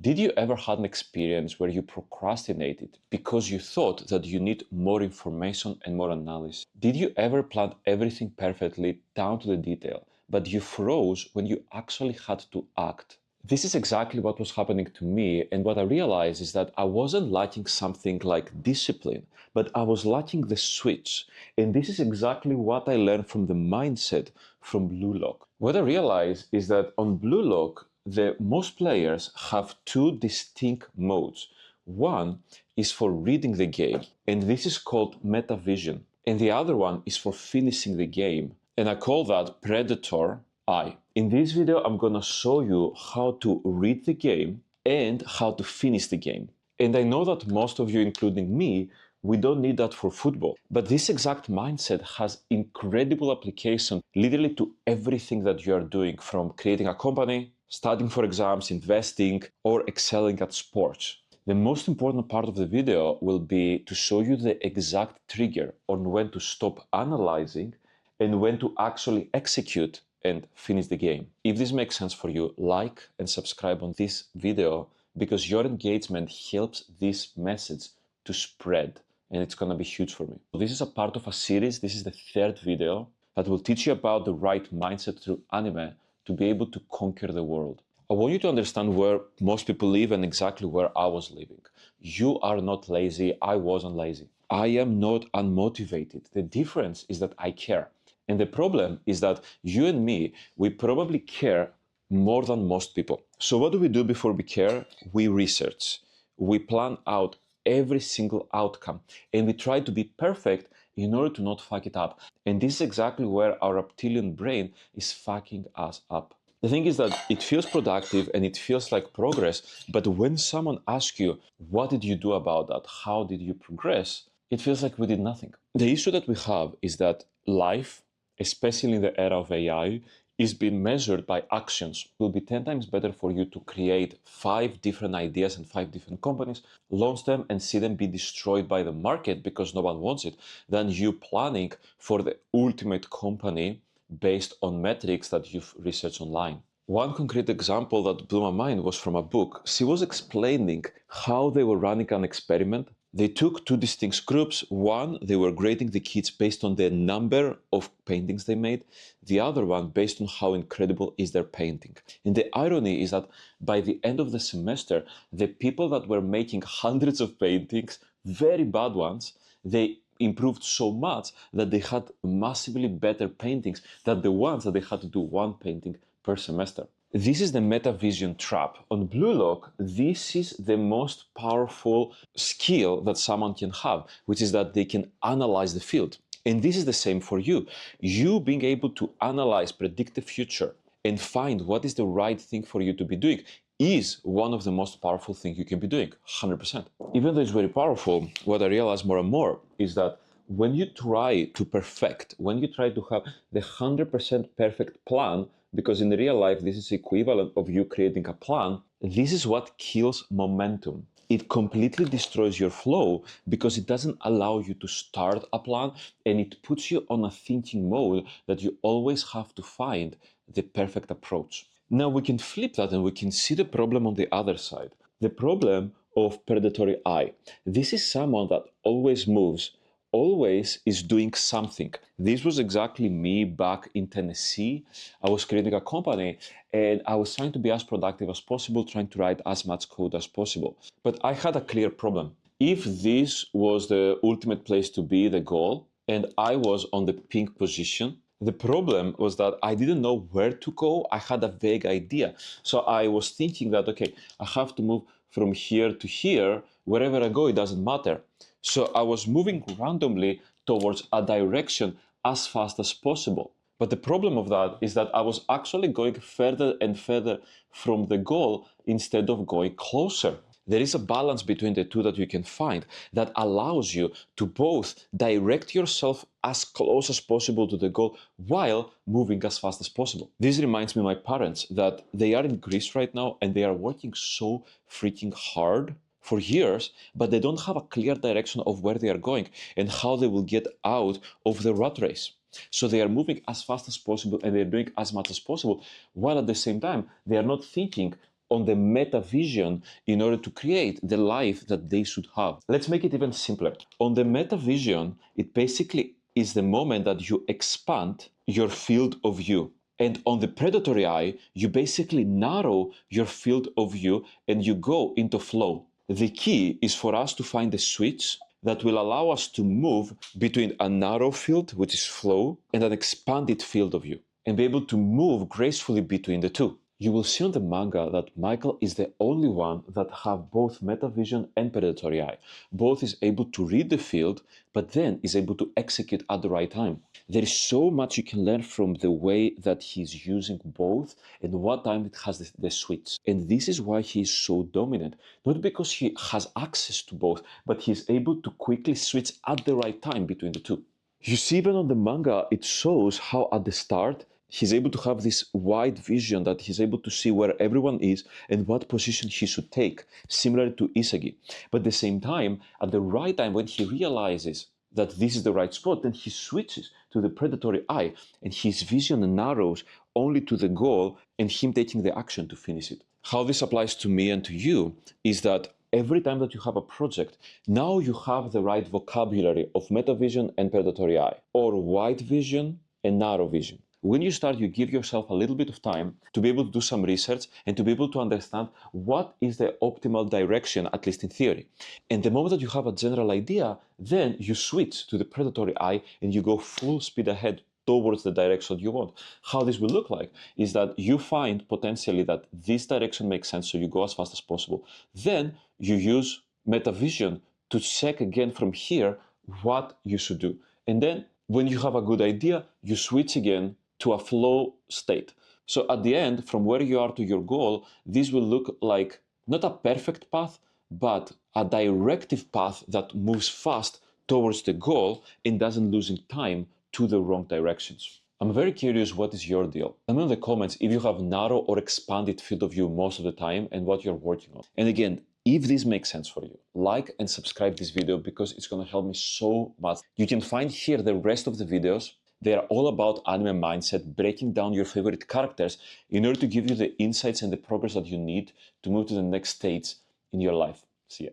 Did you ever had an experience where you procrastinated because you thought that you need more information and more analysis? Did you ever plan everything perfectly down to the detail, but you froze when you actually had to act? This is exactly what was happening to me, and what I realized is that I wasn't lacking something like discipline, but I was lacking the switch. And this is exactly what I learned from the mindset from Blue Lock. What I realized is that on Blue Lock, most players have two distinct modes. One is for reading the game, and this is called meta vision. And the other one is for finishing the game, and I call that predator eye. In this video, I'm gonna show you how to read the game and how to finish the game. And I know that most of you, including me, we don't need that for football. But this exact mindset has incredible application literally to everything that you are doing, from creating a company, studying for exams, investing, or excelling at sports. The most important part of the video will be to show you the exact trigger on when to stop analyzing and when to actually execute and finish the game. If this makes sense for you, like and subscribe on this video, because your engagement helps this message to spread, and it's gonna be huge for me. So this is a part of a series. This is the third video that will teach you about the right mindset through anime to be able to conquer the world. I want you to understand where most people live and exactly where I was living. You are not lazy. I wasn't lazy. I am not unmotivated. The difference is that I care. And the problem is that you and me, we probably care more than most people. So what do we do before we care? We research. We plan out every single outcome, and we try to be perfect in order to not fuck it up. And this is exactly where our reptilian brain is fucking us up. The thing is that it feels productive and it feels like progress, but when someone asks you, what did you do about that? How did you progress? It feels like we did nothing. The issue that we have is that life, especially in the era of AI, is being measured by actions. It will be 10 times better for you to create 5 different ideas and 5 different companies, launch them and see them be destroyed by the market because no one wants it, than you planning for the ultimate company based on metrics that you've researched online. One concrete example that blew my mind was from a book. She was explaining how they were running an experiment. They took 2 distinct groups. One, they were grading the kids based on the number of paintings they made. The other one based on how incredible is their painting. And the irony is that by the end of the semester, the people that were making hundreds of paintings, very bad ones, they improved so much that they had massively better paintings than the ones that they had to do 1 painting per semester. This is the meta vision trap. On Blue Lock, this is the most powerful skill that someone can have, which is that they can analyze the field. And this is the same for you. You being able to analyze, predict the future, and find what is the right thing for you to be doing is one of the most powerful things you can be doing, 100%. Even though it's very powerful, what I realize more and more is that when you try to perfect, when you try to have the 100% perfect plan, because in real life, this is equivalent of you creating a plan, this is what kills momentum. It completely destroys your flow because it doesn't allow you to start a plan, and it puts you on a thinking mode that you always have to find the perfect approach. Now we can flip that and we can see the problem on the other side. The problem of predatory eye. This is someone that always moves, always is doing something. This was exactly me back in Tennessee. I was creating a company and I was trying to be as productive as possible, trying to write as much code as possible. But I had a clear problem. If this was the ultimate place to be, the goal, and I was on the pink position, the problem was that I didn't know where to go. I had a vague idea. So I was thinking that, okay, I have to move from here to here. Wherever I go, it doesn't matter. So I was moving randomly towards a direction as fast as possible. But the problem of that is that I was actually going further and further from the goal instead of going closer. There is a balance between the two that you can find that allows you to both direct yourself as close as possible to the goal while moving as fast as possible. This reminds me of my parents that they are in Greece right now and they are working so freaking hard for years, but they don't have a clear direction of where they are going and how they will get out of the rat race. So they are moving as fast as possible and they're doing as much as possible, while at the same time, they are not thinking on the meta vision in order to create the life that they should have. Let's make it even simpler. On the meta vision, it basically is the moment that you expand your field of view. And on the predatory eye, you basically narrow your field of view and you go into flow. The key is for us to find a switch that will allow us to move between a narrow field, which is flow, and an expanded field of view, and be able to move gracefully between the two. You will see on the manga that Michael is the only one that have both metavision and predatory eye. Both is able to read the field, but then is able to execute at the right time. There is so much you can learn from the way that he's using both and what time it has the switch. And this is why he is so dominant. Not because he has access to both, but he's able to quickly switch at the right time between the two. You see, even on the manga, it shows how at the start, he's able to have this wide vision that he's able to see where everyone is and what position he should take, similar to Isagi. But at the same time, at the right time, when he realizes that this is the right spot, then he switches to the predatory eye and his vision narrows only to the goal and him taking the action to finish it. How this applies to me and to you is that every time that you have a project, now you have the right vocabulary of metavision and predatory eye, or wide vision and narrow vision. When you start, you give yourself a little bit of time to be able to do some research and to be able to understand what is the optimal direction, at least in theory. And the moment that you have a general idea, then you switch to the predatory eye and you go full speed ahead towards the direction you want. How this will look like is that you find potentially that this direction makes sense, so you go as fast as possible. Then you use metavision to check again from here what you should do. And then when you have a good idea, you switch again to a flow state. So at the end, from where you are to your goal, this will look like not a perfect path, but a directive path that moves fast towards the goal and doesn't lose in time to the wrong directions. I'm very curious, what is your deal? Tell me in the comments if you have narrow or expanded field of view most of the time and what you're working on. And again, if this makes sense for you, like and subscribe this video because it's going to help me so much. You can find here the rest of the videos. They are all about anime mindset, breaking down your favorite characters in order to give you the insights and the progress that you need to move to the next stage in your life. See ya.